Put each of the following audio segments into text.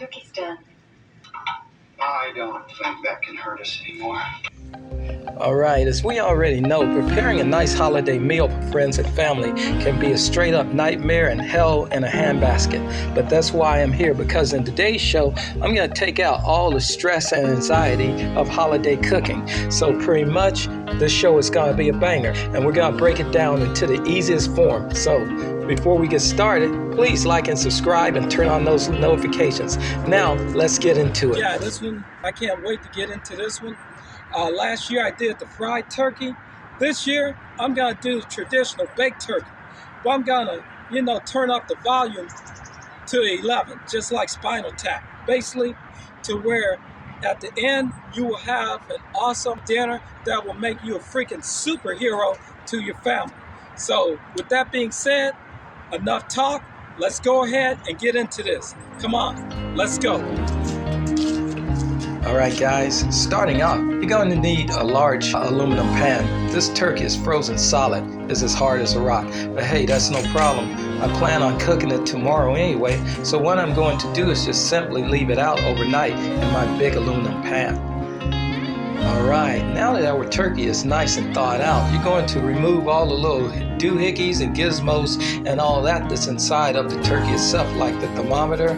turkey's done. I don't think that can hurt us anymore. Alright, as we already know, preparing a nice holiday meal for friends and family can be a straight up nightmare and hell in a handbasket. But that's why I'm here, because in today's show, I'm going to take out all the stress and anxiety of holiday cooking. So pretty much, this show is going to be a banger, and we're going to break it down into the easiest form. So before we get started, please like and subscribe and turn on those notifications. Now, let's get into it. Yeah, this one, I can't wait to get into this one. Last year I did the fried turkey. This year I'm gonna do the traditional baked turkey. But I'm gonna, turn up the volume to 11, just like Spinal Tap. Basically, to where at the end you will have an awesome dinner that will make you a freaking superhero to your family. So with that being said, enough talk. Let's go ahead and get into this. Come on, let's go. Alright guys, starting off, you're going to need a large aluminum pan. This turkey is frozen solid, it's as hard as a rock, but hey, that's no problem. I plan on cooking it tomorrow anyway, so what I'm going to do is just simply leave it out overnight in my big aluminum pan. Alright, now that our turkey is nice and thawed out, you're going to remove all the little doohickeys and gizmos and all that that's inside of the turkey itself, like the thermometer,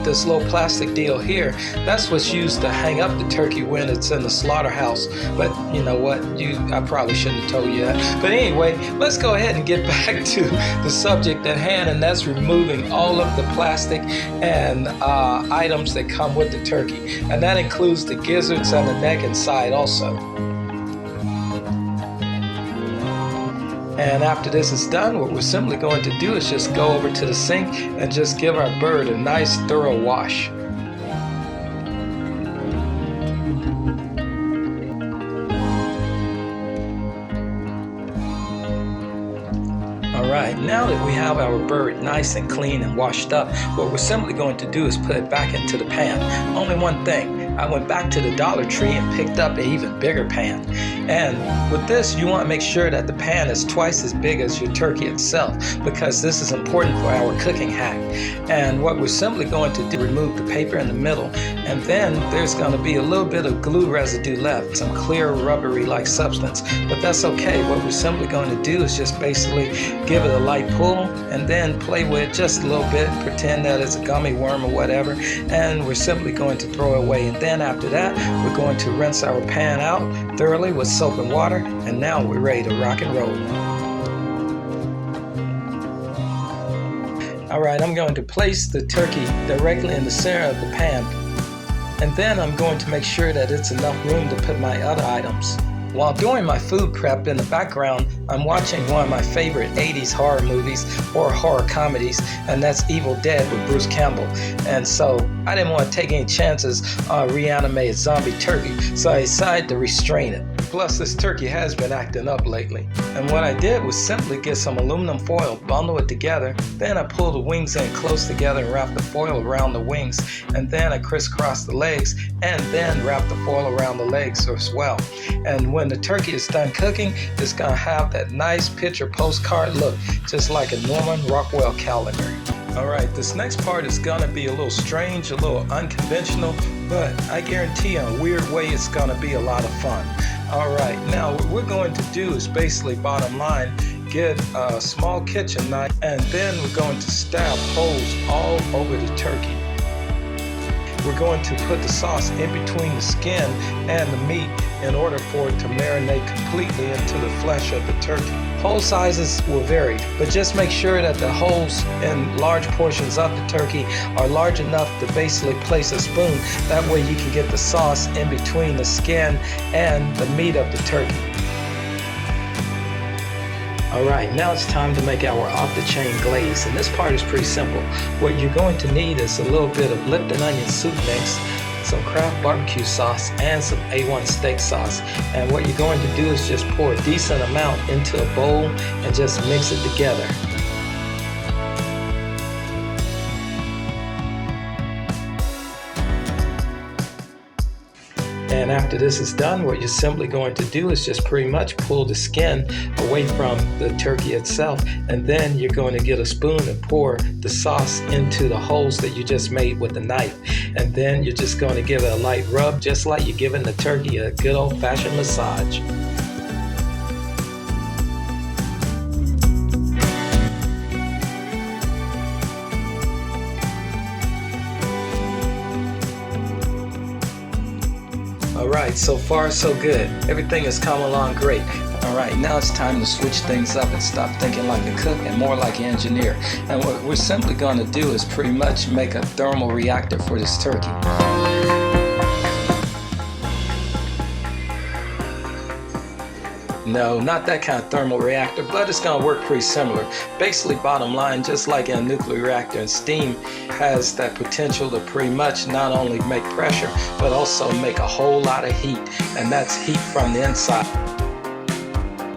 this little plastic deal here. That's what's used to hang up the turkey when it's in the slaughterhouse. But you know what, I probably shouldn't have told you that. But anyway, let's go ahead and get back to the subject at hand, and that's removing all of the plastic and items that come with the turkey, and that includes the gizzards and the neck inside also. And after this is done, what we're simply going to do is just go over to the sink and just give our bird a nice thorough wash. Alright, now that we have our bird nice and clean and washed up, what we're simply going to do is put it back into the pan. Only one thing. I went back to the Dollar Tree and picked up an even bigger pan. And with this, you want to make sure that the pan is twice as big as your turkey itself, because this is important for our cooking hack. And what we're simply going to do, remove the paper in the middle, and then there's going to be a little bit of glue residue left, some clear rubbery like substance, but that's okay. What we're simply going to do is just basically give it a light pull and then play with it just a little bit, pretend that it's a gummy worm or whatever, and we're simply going to throw it away. And then after that, we're going to rinse our pan out thoroughly with soap and water, and now we're ready to rock and roll. Alright, I'm going to place the turkey directly in the center of the pan, and then I'm going to make sure that it's enough room to put my other items. While doing my food prep, in the background, I'm watching one of my favorite 80s horror movies or horror comedies, and that's Evil Dead with Bruce Campbell. And so I didn't want to take any chances on a reanimated zombie turkey, so I decided to restrain it. Plus, this turkey has been acting up lately. And what I did was simply get some aluminum foil, bundle it together, then I pulled the wings in close together and wrapped the foil around the wings, and then I crisscrossed the legs, and then wrapped the foil around the legs as well. And when the turkey is done cooking, it's going to have that nice picture postcard look, just like a Norman Rockwell calendar. Alright, this next part is going to be a little strange, a little unconventional, but I guarantee in a weird way it's going to be a lot of fun. Alright, now what we're going to do is basically, bottom line, get a small kitchen knife, and then we're going to stab holes all over the turkey. We're going to put the sauce in between the skin and the meat in order for it to marinate completely into the flesh of the turkey. Hole sizes will vary, but just make sure that the holes in large portions of the turkey are large enough to basically place a spoon. That way you can get the sauce in between the skin and the meat of the turkey. Alright, now it's time to make our off-the-chain glaze, and this part is pretty simple. What you're going to need is a little bit of Lipton onion soup mix, some Kraft barbecue sauce, and some A1 steak sauce. And what you're going to do is just pour a decent amount into a bowl and just mix it together. And after this is done, what you're simply going to do is just pretty much pull the skin away from the turkey itself, and then you're going to get a spoon and pour the sauce into the holes that you just made with the knife. And then you're just going to give it a light rub, just like you're giving the turkey a good old-fashioned massage. Alright, so far so good. Everything has come along great. Alright, now it's time to switch things up and stop thinking like a cook and more like an engineer. And what we're simply going to do is pretty much make a thermal reactor for this turkey. No, not that kind of thermal reactor, but it's going to work pretty similar. Basically, bottom line, just like in a nuclear reactor, and steam has that potential to pretty much not only make pressure, but also make a whole lot of heat, and that's heat from the inside.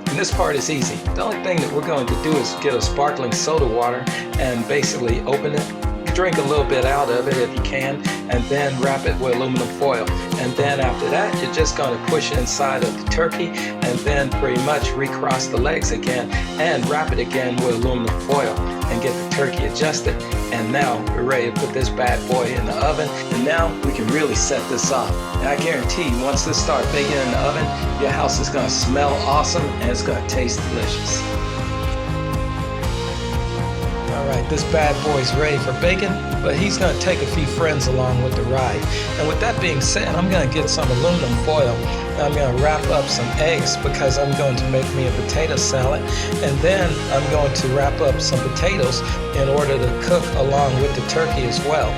And this part is easy. The only thing that we're going to do is get a sparkling soda water and basically open it. Drink a little bit out of it if you can, and then wrap it with aluminum foil. And then after that, you're just going to push it inside of the turkey and then pretty much recross the legs again and wrap it again with aluminum foil and get the turkey adjusted. And now we're ready to put this bad boy in the oven, and now we can really set this off. And I guarantee you, once this starts baking in the oven, your house is going to smell awesome and it's going to taste delicious. Alright, this bad boy's ready for baking, but he's going to take a few friends along with the ride. And with that being said, I'm going to get some aluminum foil. I'm going to wrap up some eggs because I'm going to make me a potato salad. And then I'm going to wrap up some potatoes in order to cook along with the turkey as well.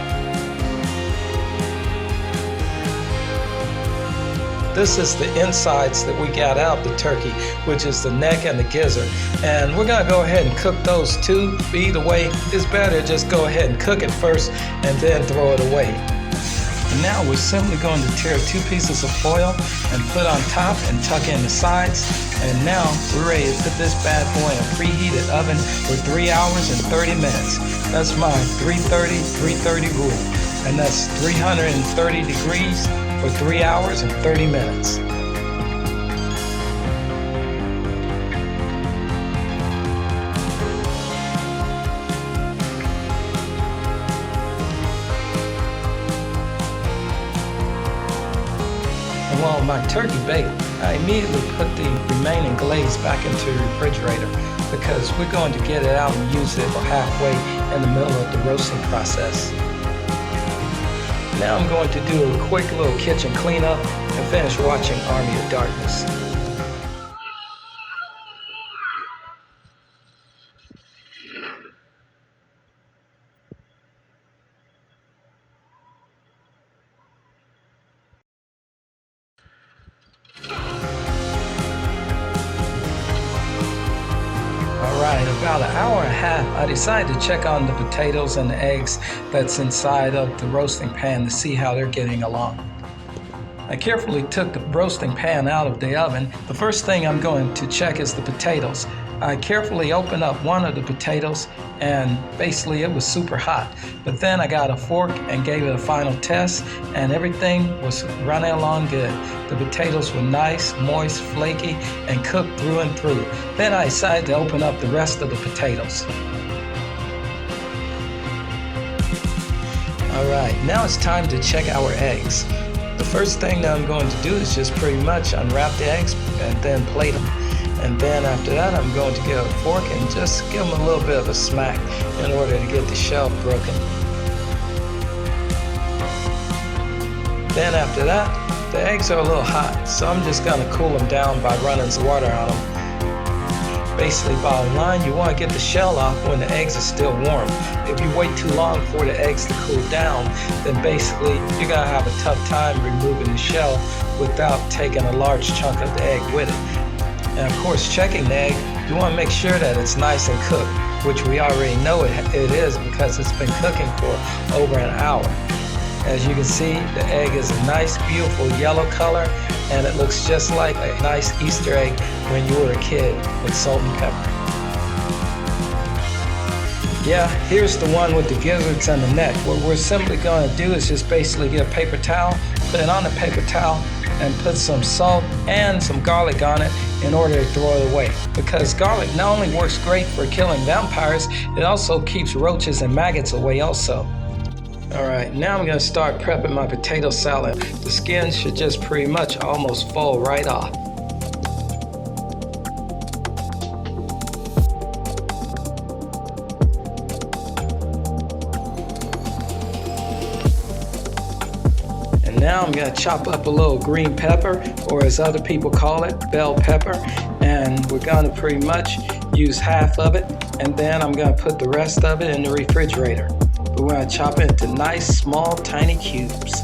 This is the insides that we got out the turkey, which is the neck and the gizzard. And we're going to go ahead and cook those too. But either way, it's better just go ahead and cook it first and then throw it away. And now we're simply going to tear 2 pieces of foil and put on top and tuck in the sides. And now we're ready to put this bad boy in a preheated oven for 3 hours and 30 minutes. That's my 330 rule. And that's 330 degrees for 3 hours and 30 minutes. And while my turkey baked, I immediately put the remaining glaze back into the refrigerator because we're going to get it out and use it halfway in the middle of the roasting process. Now I'm going to do a quick little kitchen cleanup and finish watching Army of Darkness. Alright, about an hour and a half, I decided to check on the potatoes and the eggs that's inside of the roasting pan to see how they're getting along. I carefully took the roasting pan out of the oven. The first thing I'm going to check is the potatoes. I carefully opened up one of the potatoes and basically it was super hot. But then I got a fork and gave it a final test and everything was running along good. The potatoes were nice, moist, flaky, and cooked through and through. Then I decided to open up the rest of the potatoes. Alright, now it's time to check our eggs. The first thing that I'm going to do is just pretty much unwrap the eggs and then plate them. And then after that, I'm going to get a fork and just give them a little bit of a smack in order to get the shell broken. Then after that, the eggs are a little hot, so I'm just going to cool them down by running some water on them. Basically, bottom line, you want to get the shell off when the eggs are still warm. If you wait too long for the eggs to cool down, then basically you're going to have a tough time removing the shell without taking a large chunk of the egg with it. And of course, checking the egg, you want to make sure that it's nice and cooked, which we already know it is because it's been cooking for over an hour. As you can see, the egg is a nice, beautiful yellow color, and it looks just like a nice Easter egg when you were a kid with salt and pepper. Yeah, here's the one with the gizzards and the neck. What we're simply going to do is just basically get a paper towel, put it on the paper towel, and put some salt and some garlic on it in order to throw it away. Because garlic not only works great for killing vampires, it also keeps roaches and maggots away also. Alright, now I'm going to start prepping my potato salad. The skin should just pretty much almost fall right off. Now I'm going to chop up a little green pepper, or as other people call it, bell pepper, and we're going to pretty much use half of it, and then I'm going to put the rest of it in the refrigerator. We're going to chop it into nice, small, tiny cubes.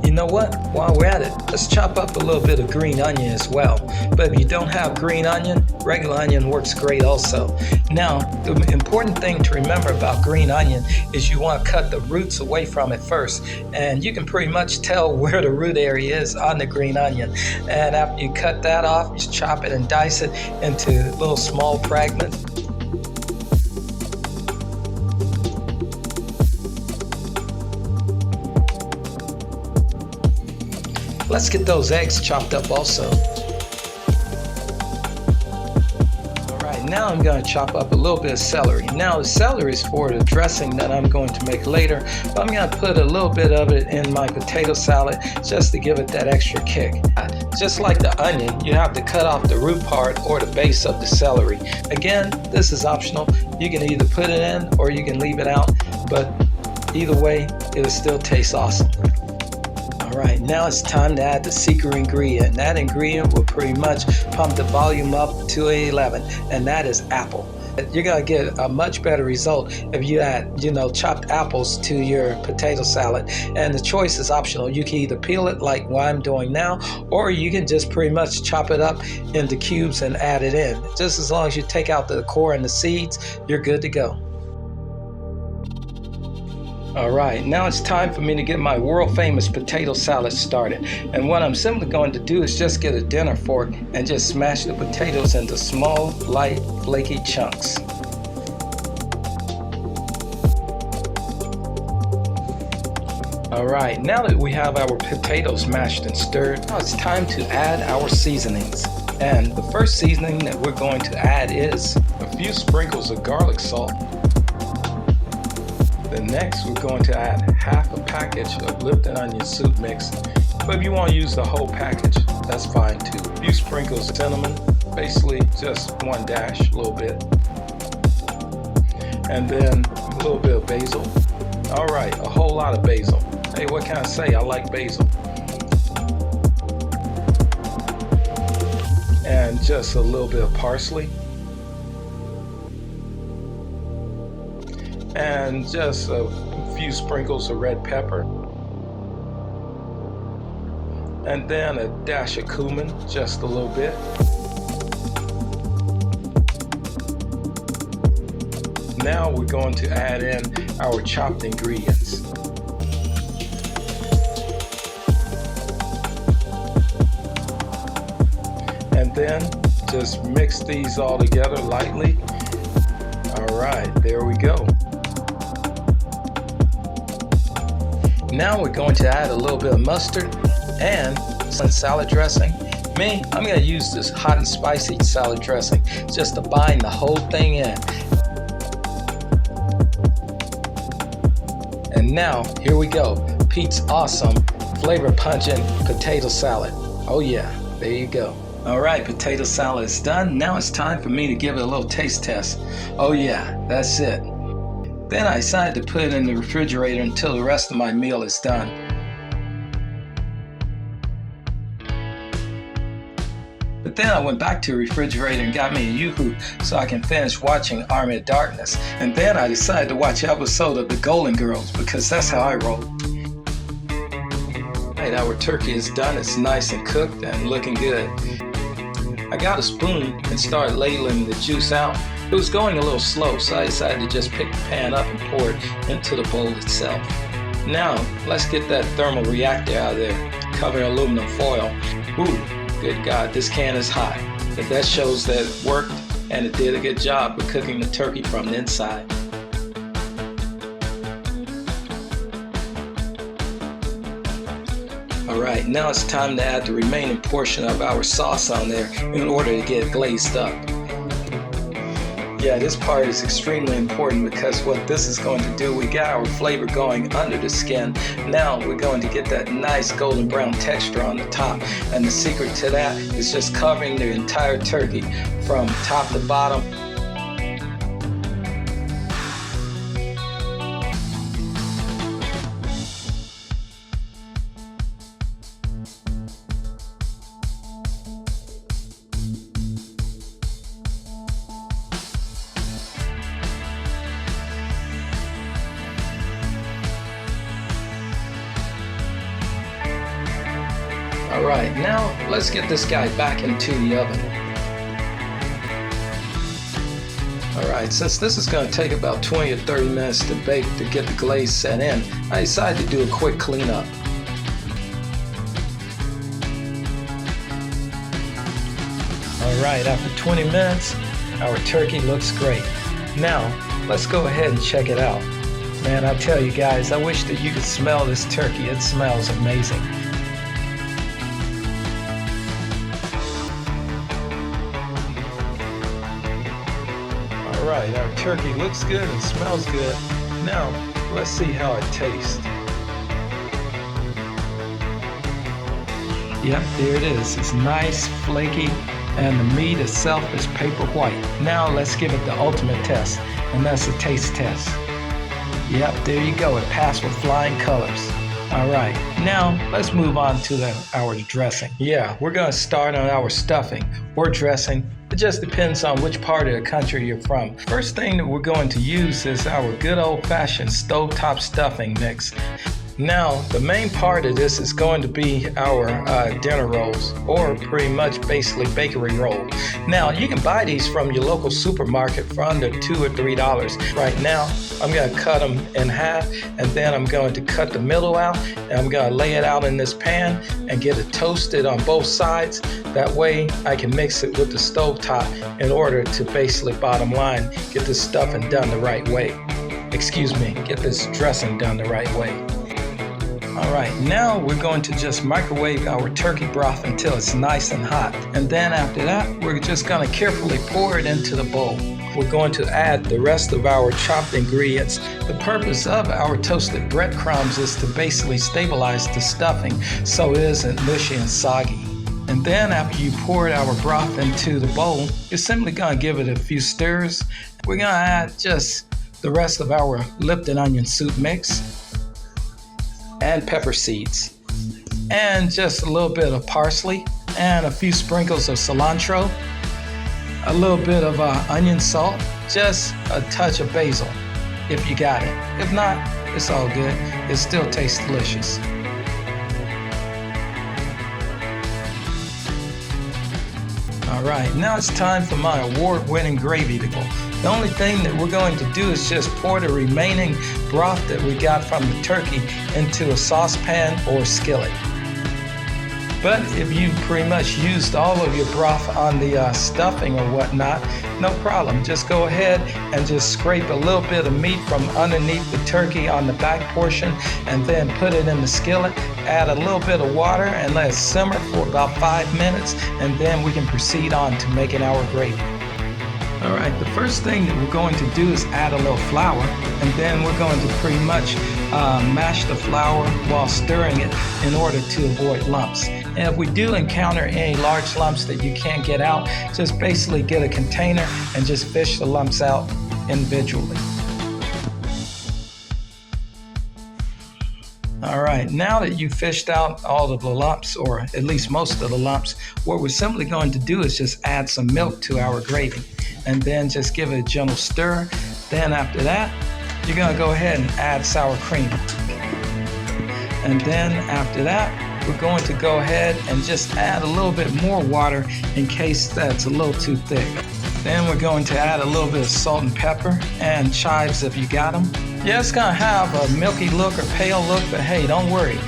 You know what? While we're at it, let's chop up a little bit of green onion as well. But if you don't have green onion, regular onion works great also. Now, the important thing to remember about green onion is you want to cut the roots away from it first. And you can pretty much tell where the root area is on the green onion. And after you cut that off, you chop it and dice it into little small fragments. Let's get those eggs chopped up also. Alright, now I'm going to chop up a little bit of celery. Now the celery is for the dressing that I'm going to make later, but I'm going to put a little bit of it in my potato salad just to give it that extra kick. Just like the onion, you have to cut off the root part or the base of the celery. Again, this is optional. You can either put it in or you can leave it out, but either way, it'll still taste awesome. Alright, now it's time to add the secret ingredient. That ingredient will pretty much pump the volume up to 11, and that is apple. You're going to get a much better result if you add, chopped apples to your potato salad. And the choice is optional. You can either peel it like what I'm doing now, or you can just pretty much chop it up into cubes and add it in. Just as long as you take out the core and the seeds, you're good to go. Alright, now it's time for me to get my world famous potato salad started. And what I'm simply going to do is just get a dinner fork and just smash the potatoes into small, light, flaky chunks. Alright, now that we have our potatoes mashed and stirred, now it's time to add our seasonings. And the first seasoning that we're going to add is a few sprinkles of garlic salt. Then next, we're going to add half a package of Lipton onion soup mix. But if you want to use the whole package, that's fine too. A few sprinkles of cinnamon, basically just one dash, a little bit. And then a little bit of basil. Alright, a whole lot of basil. Hey, what can I say? I like basil. And just a little bit of parsley. And just a few sprinkles of red pepper, and then a dash of cumin, just a little bit. Now we're going to add in our chopped ingredients. And then just mix these all together lightly. Alright, there we go. Now we're going to add a little bit of mustard and some salad dressing. Me, I'm going to use this hot and spicy salad dressing just to bind the whole thing in. And now, here we go. Pete's awesome, flavor-punching potato salad. Oh yeah, there you go. Alright, potato salad is done. Now it's time for me to give it a little taste test. Oh yeah, that's it. Then I decided to put it in the refrigerator until the rest of my meal is done. But then I went back to the refrigerator and got me a Yoo-hoo so I can finish watching Army of Darkness. And then I decided to watch an episode of The Golden Girls because that's how I roll. Hey, our turkey is done. It's nice and cooked and looking good. I got a spoon and started ladling the juice out. It was going a little slow, so I decided to just pick the pan up and pour it into the bowl itself. Now, let's get that thermal reactor out of there. Cover in aluminum foil. Ooh, good God, this can is hot. But that shows that it worked and it did a good job of cooking the turkey from the inside. Alright, now it's time to add the remaining portion of our sauce on there in order to get it glazed up. Yeah, this part is extremely important because what this is going to do, we got our flavor going under the skin. Now we're going to get that nice golden brown texture on the top. And the secret to that is just covering the entire turkey from top to bottom. Alright, now let's get this guy back into the oven. Alright, since this is going to take about 20 or 30 minutes to bake to get the glaze set in, I decided to do a quick cleanup. Alright, after 20 minutes, our turkey looks great. Now, let's go ahead and check it out. Man, I tell you guys, I wish that you could smell this turkey. It smells amazing. Alright, our turkey looks good and smells good. Now, let's see how it tastes. Yep, there it is. It's nice, flaky, and the meat itself is paper white. Now let's give it the ultimate test, and that's a taste test. Yep, there you go. It passed with flying colors. Alright, now let's move on to our dressing. Yeah, we're going to start on our stuffing or dressing. It just depends on which part of the country you're from. First thing that we're going to use is our good old-fashioned stovetop stuffing mix. Now, the main part of this is going to be our dinner rolls, or pretty much basically bakery roll. Now, you can buy these from your local supermarket for under $2 or $3. Right now, I'm going to cut them in half, and then I'm going to cut the middle out, and I'm going to lay it out in this pan and get it toasted on both sides. That way, I can mix it with the stovetop in order to basically, bottom line, get this stuffing done the right way. Excuse me, get this dressing done the right way. Alright, now we're going to just microwave our turkey broth until it's nice and hot. And then after that, we're just going to carefully pour it into the bowl. We're going to add the rest of our chopped ingredients. The purpose of our toasted breadcrumbs is to basically stabilize the stuffing so it isn't mushy and soggy. And then after you pour our broth into the bowl, you're simply going to give it a few stirs. We're going to add just the rest of our Lipton onion soup mix, and pepper seeds, and just a little bit of parsley, and a few sprinkles of cilantro, a little bit of onion salt, just a touch of basil, if you got it. If not, it's all good. It still tastes delicious. Alright, now it's time for my award-winning gravy to go. The only thing that we're going to do is just pour the remaining broth that we got from the turkey into a saucepan or skillet. But if you pretty much used all of your broth on the stuffing or whatnot, no problem. Just go ahead and just scrape a little bit of meat from underneath the turkey on the back portion and then put it in the skillet. Add a little bit of water and let it simmer for about 5 minutes, and then we can proceed on to making our gravy. Alright, the first thing that we're going to do is add a little flour, and then we're going to pretty much mash the flour while stirring it in order to avoid lumps. And if we do encounter any large lumps that you can't get out, just basically get a container and just fish the lumps out individually. Alright, now that you've fished out all of the lumps, or at least most of the lumps, what we're simply going to do is just add some milk to our gravy, and then just give it a gentle stir. Then after that, you're going to go ahead and add sour cream. And then after that, we're going to go ahead and just add a little bit more water in case that's a little too thick. Then we're going to add a little bit of salt and pepper and chives if you got them. Yeah, it's going to have a milky look or pale look, but hey, don't worry.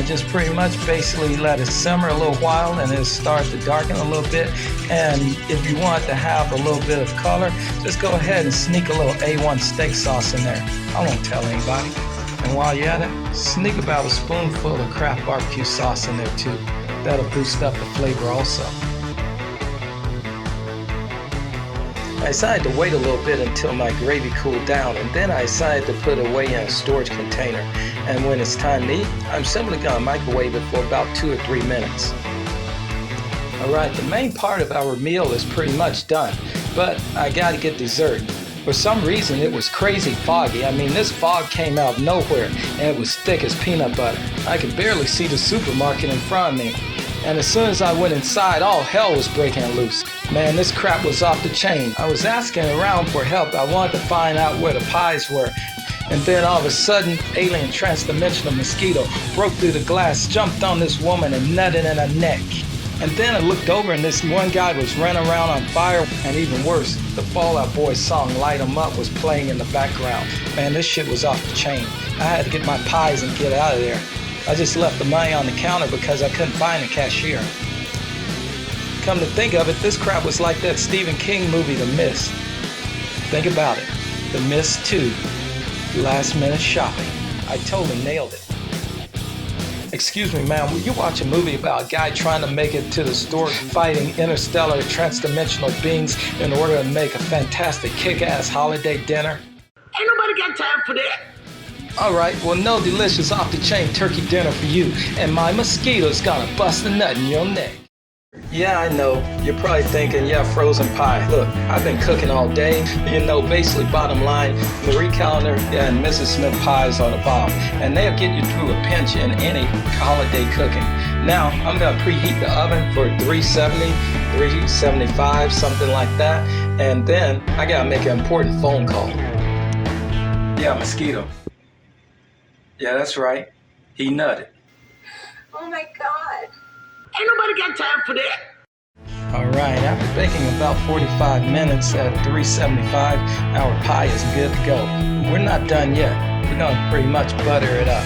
Just pretty much basically let it simmer a little while and it'll start to darken a little bit. And if you want to have a little bit of color, just go ahead and sneak a little A1 steak sauce in there. I won't tell anybody. And while you're at it, sneak about a spoonful of Kraft barbecue sauce in there too. That'll boost up the flavor also. I decided to wait a little bit until my gravy cooled down, and then I decided to put it away in a storage container. And when it's time to eat, I'm simply going to microwave it for about 2 or 3 minutes. Alright, the main part of our meal is pretty much done, but I gotta get dessert. For some reason it was crazy foggy. I mean, this fog came out of nowhere and it was thick as peanut butter. I could barely see the supermarket in front of me. And as soon as I went inside, all hell was breaking loose. Man, this crap was off the chain. I was asking around for help. I wanted to find out where the pies were. And then all of a sudden, alien transdimensional mosquito broke through the glass, jumped on this woman and nutted in her neck. And then I looked over and this one guy was running around on fire. And even worse, the Fall Out Boy song Light 'Em Up was playing in the background. Man, this shit was off the chain. I had to get my pies and get out of there. I just left the money on the counter because I couldn't find a cashier. Come to think of it, this crap was like that Stephen King movie, The Mist. Think about it. The Mist 2. Last minute shopping. I totally nailed it. Excuse me, ma'am, will you watch a movie about a guy trying to make it to the store fighting interstellar transdimensional beings in order to make a fantastic kick-ass holiday dinner? Ain't nobody got time for that. Alright, well, no delicious off-the-chain turkey dinner for you, and my mosquito's gonna bust a nut in your neck. Yeah, I know. You're probably thinking, yeah, frozen pie. Look, I've been cooking all day. You know, basically, bottom line, Marie Callender and Mrs. Smith pies are the bomb. And they'll get you through a pinch in any holiday cooking. Now, I'm going to preheat the oven for 370, 375, something like that. And then, I got to make an important phone call. Yeah, mosquito. Yeah, that's right. He nutted. Oh my God. Ain't nobody got time for that. Alright, after baking about 45 minutes at 375, our pie is good to go. We're not done yet. We're going to pretty much butter it up.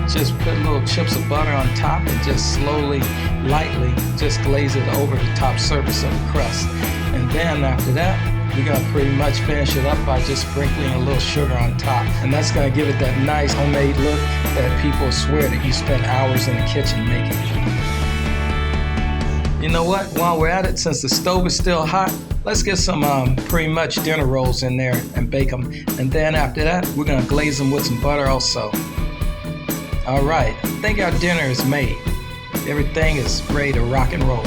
Just put little chips of butter on top and just slowly, lightly, just glaze it over the top surface of the crust. And then after that, we're going to pretty much finish it up by just sprinkling a little sugar on top. And that's going to give it that nice homemade look that people swear that you spent hours in the kitchen making. You know what? While we're at it, since the stove is still hot, let's get some pretty much dinner rolls in there and bake them. And then after that, we're going to glaze them with some butter also. Alright, I think our dinner is made. Everything is ready to rock and roll.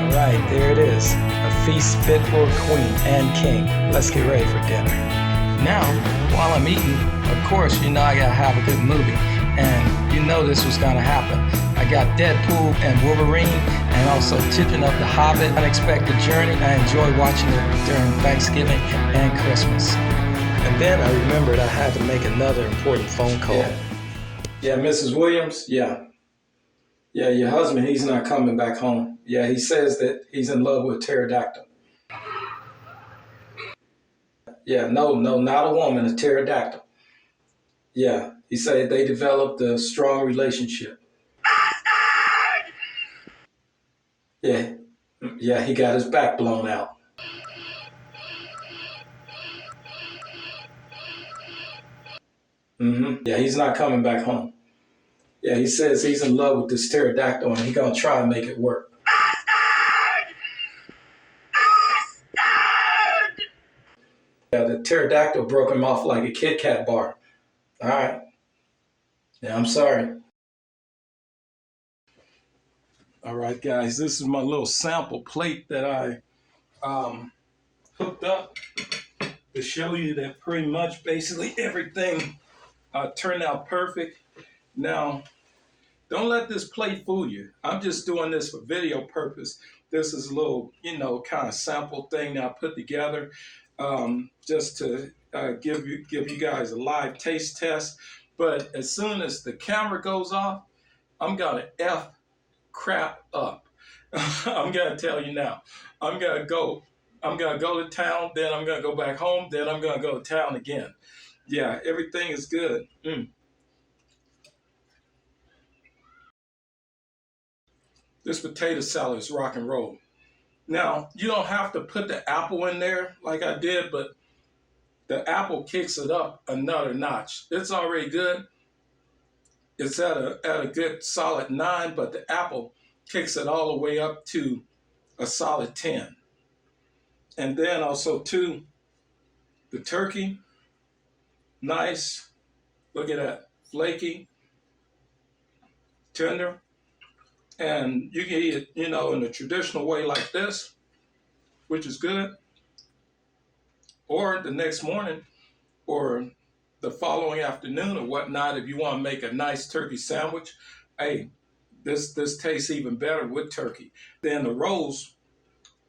Alright, there it is. A feast fit for a queen and king. Let's get ready for dinner. Now, while I'm eating, of course, you know I gotta have a good movie. And you know this was gonna happen. I got Deadpool and Wolverine, and also Tipping Up the Hobbit, Unexpected Journey. I enjoy watching it during Thanksgiving and Christmas. And then I remembered I had to make another important phone call. Yeah, Mrs. Williams? Yeah. Yeah, your husband, he's not coming back home. Yeah, he says that he's in love with a pterodactyl. Yeah, no, not a woman, a pterodactyl. Yeah, he said they developed a strong relationship. Yeah, he got his back blown out. Yeah, he's not coming back home. Yeah, he says he's in love with this pterodactyl and he's gonna try and make it work. Yeah, the pterodactyl broke him off like a Kit Kat bar. All right. Yeah, I'm sorry. All right, guys, this is my little sample plate that I hooked up to show you that pretty much basically everything turned out perfect. Now, don't let this plate fool you. I'm just doing this for video purpose. This is a little, kind of sample thing that I put together just to give you guys a live taste test. But as soon as the camera goes off, I'm gonna F crap up. I'm gonna tell you now. I'm gonna go to town, then I'm gonna go back home, then I'm gonna go to town again. Yeah, everything is good. This potato salad is rock and roll. Now, you don't have to put the apple in there like I did, but the apple kicks it up another notch. It's already good. It's at a good solid 9, but the apple kicks it all the way up to a solid 10. And then also too, the turkey, nice. Look at that, flaky, tender. And you can eat it, in a traditional way like this, which is good. Or the next morning, or the following afternoon or whatnot, if you want to make a nice turkey sandwich. Hey, this tastes even better with turkey. Then the rolls.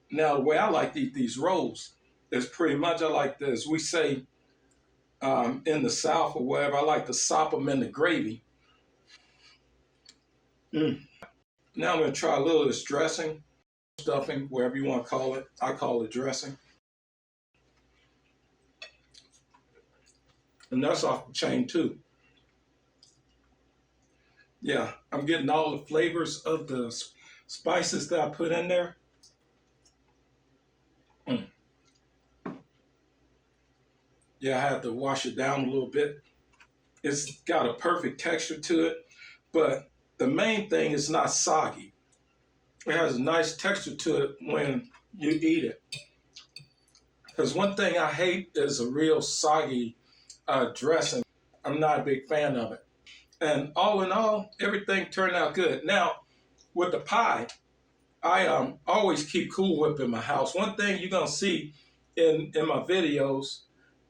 Now, the way I like to eat these rolls is pretty much, I like this. We say in the South or wherever, I like to sop them in the gravy. Now I'm going to try a little of this dressing, stuffing, wherever you want to call it. I call it dressing. And that's off the chain too. Yeah, I'm getting all the flavors of the spices that I put in there. Yeah, I had to wash it down a little bit. It's got a perfect texture to it, but the main thing is not soggy. It has a nice texture to it when you eat it. Because one thing I hate is a real soggy dressing. I'm not a big fan of it. And all in all, everything turned out good. Now, with the pie, I always keep Cool Whip in my house. One thing you're going to see in my videos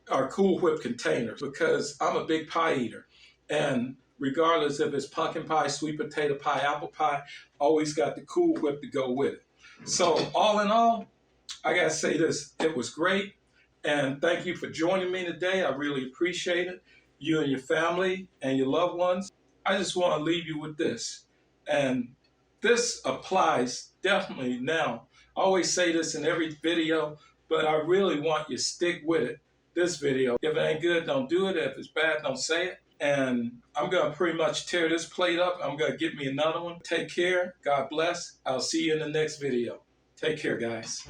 are Cool Whip containers, because I'm a big pie eater. And regardless if it's pumpkin pie, sweet potato pie, apple pie, always got the Cool Whip to go with it. So all in all, I got to say this, it was great. And thank you for joining me today. I really appreciate it. You and your family and your loved ones. I just want to leave you with this. And this applies definitely now. I always say this in every video, but I really want you to stick with it. This video. If it ain't good, don't do it. If it's bad, don't say it. And I'm going to pretty much tear this plate up. I'm going to get me another one. Take care. God bless. I'll see you in the next video. Take care, guys.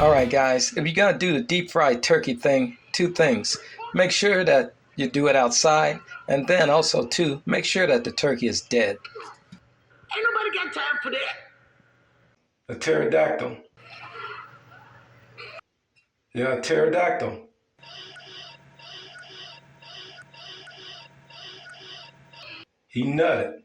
Alright guys, if you're going to do the deep fried turkey thing, 2 things. Make sure that you do it outside, and then also too, make sure that the turkey is dead. Ain't nobody got time for that. A pterodactyl. Yeah, a pterodactyl. He nutted.